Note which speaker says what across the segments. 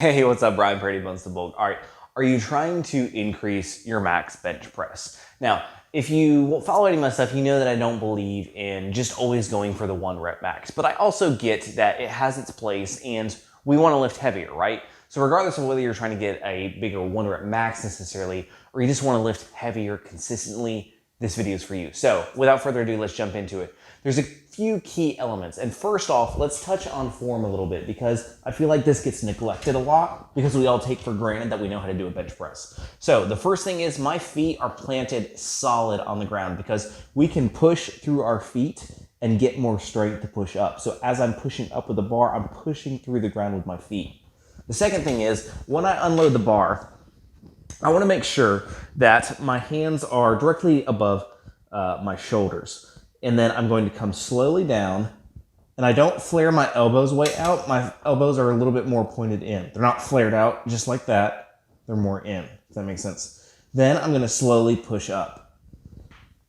Speaker 1: Hey, what's up? Brian Brady Bones the Bulk. All right, are you trying to increase your max bench press? Now, if you follow any of my stuff, you know that I don't believe in just always going for the 1 rep max, but I also get that it has its place and we want to lift heavier, right? So regardless of whether you're trying to get a bigger 1 rep max necessarily, or you just want to lift heavier consistently, this video is for you. So without further ado, let's jump into it. There's a few key elements. And first off, let's touch on form a little bit because I feel like this gets neglected a lot because we all take for granted that we know how to do a bench press. So the first thing is my feet are planted solid on the ground because we can push through our feet and get more strength to push up. So as I'm pushing up with the bar, I'm pushing through the ground with my feet. The second thing is when I unload the bar, I want to make sure that my hands are directly above my shoulders. And then I'm going to come slowly down, and I don't flare my elbows way out. My elbows are a little bit more pointed in. They're not flared out just like that. They're more in, if that makes sense. Then I'm going to slowly push up.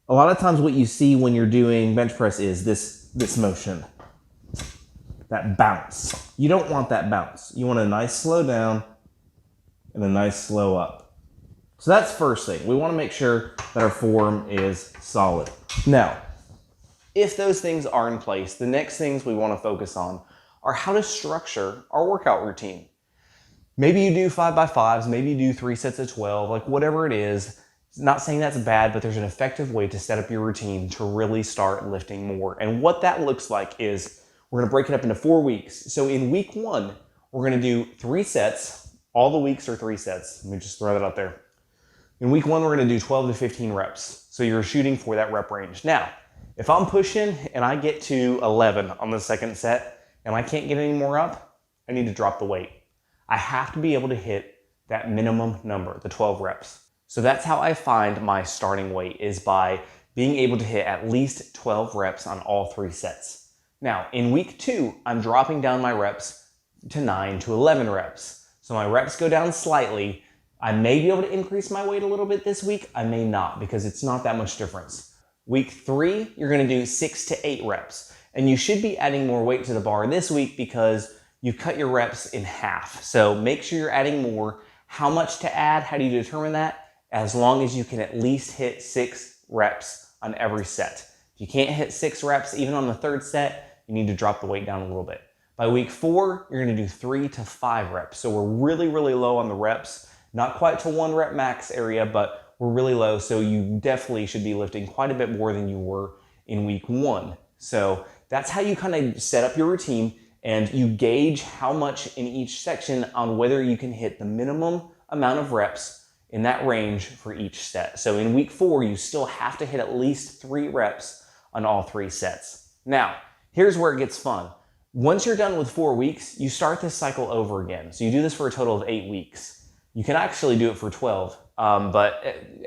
Speaker 1: A lot of times what you see when you're doing bench press is this motion, that bounce. You don't want that bounce. You want a nice slow down and a nice slow up. So that's first thing. We want to make sure that our form is solid. Now, if those things are in place, the next things we want to focus on are how to structure our workout routine. Maybe you do 5x5s, maybe you do 3 sets of 12, like whatever it is. Not saying that's bad, but there's an effective way to set up your routine to really start lifting more. And what that looks like is we're going to break it up into 4 weeks. So in week 1, we're going to do 3 sets. All the weeks are 3 sets. Let me just throw that out there. In week 1, we're going to do 12 to 15 reps. So you're shooting for that rep range. Now, if I'm pushing and I get to 11 on the second set and I can't get any more up, I need to drop the weight. I have to be able to hit that minimum number, the 12 reps. So that's how I find my starting weight, is by being able to hit at least 12 reps on all 3 sets. Now, in week 2, I'm dropping down my reps to 9 to 11 reps. So my reps go down slightly. I may be able to increase my weight a little bit this week. I may not, because it's not that much difference. Week 3, you're going to do 6 to 8 reps. And you should be adding more weight to the bar this week because you cut your reps in half. So make sure you're adding more. How much to add? How do you determine that? As long as you can at least hit 6 reps on every set. If you can't hit 6 reps, even on the 3rd set, you need to drop the weight down a little bit. By week 4, you're going to do 3 to 5 reps. So we're really, really low on the reps. Not quite to 1 rep max area, but we're really low, so you definitely should be lifting quite a bit more than you were in week 1. So that's how you kind of set up your routine, and you gauge how much in each section on whether you can hit the minimum amount of reps in that range for each set. So in week 4, you still have to hit at least 3 reps on all 3 sets. Now, here's where it gets fun. Once you're done with 4 weeks, you start this cycle over again. So you do this for a total of 8 weeks. You can actually do it for 12, but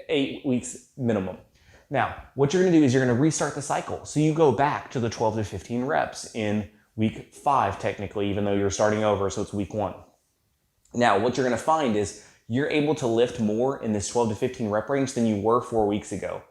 Speaker 1: 8 weeks minimum. Now, what you're going to do is you're going to restart the cycle. So you go back to the 12 to 15 reps in week 5, technically, even though you're starting over, so it's week 1. Now, what you're going to find is you're able to lift more in this 12 to 15 rep range than you were 4 weeks ago.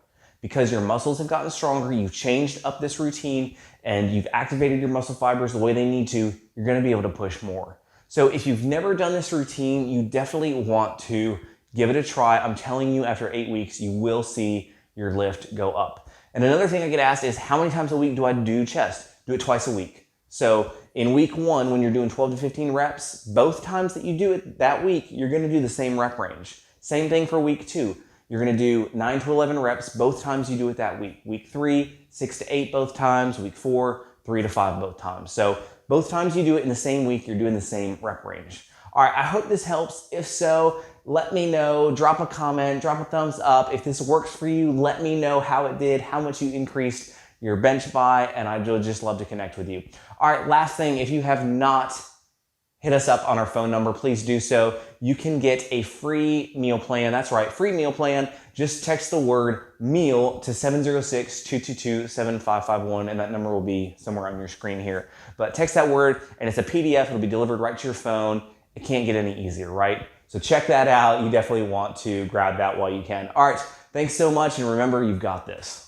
Speaker 1: Because your muscles have gotten stronger, you've changed up this routine, and you've activated your muscle fibers the way they need to, you're going to be able to push more. So if you've never done this routine, you definitely want to give it a try. I'm telling you, after 8 weeks, you will see your lift go up. And another thing I get asked is, how many times a week do I do chest? Do it twice a week. So in week 1, when you're doing 12 to 15 reps, both times that you do it that week, you're going to do the same rep range. Same thing for week 2. You're going to do 9 to 11 reps both times you do it that week. Week 3, 6 to 8 both times. Week 4, 3 to 5 both times. So both times you do it in the same week, you're doing the same rep range. All right, I hope this helps. If so, let me know. Drop a comment, drop a thumbs up. If this works for you, let me know how it did, how much you increased your bench by, and I'd just love to connect with you. All right, last thing, if you have not hit us up on our phone number, please do so. You can get a free meal plan. That's right, free meal plan. Just text the word meal to 706-222-7551, and that number will be somewhere on your screen here. But text that word, and it's a PDF. It'll be delivered right to your phone. It can't get any easier, right? So check that out. You definitely want to grab that while you can. All right, thanks so much, and remember, you've got this.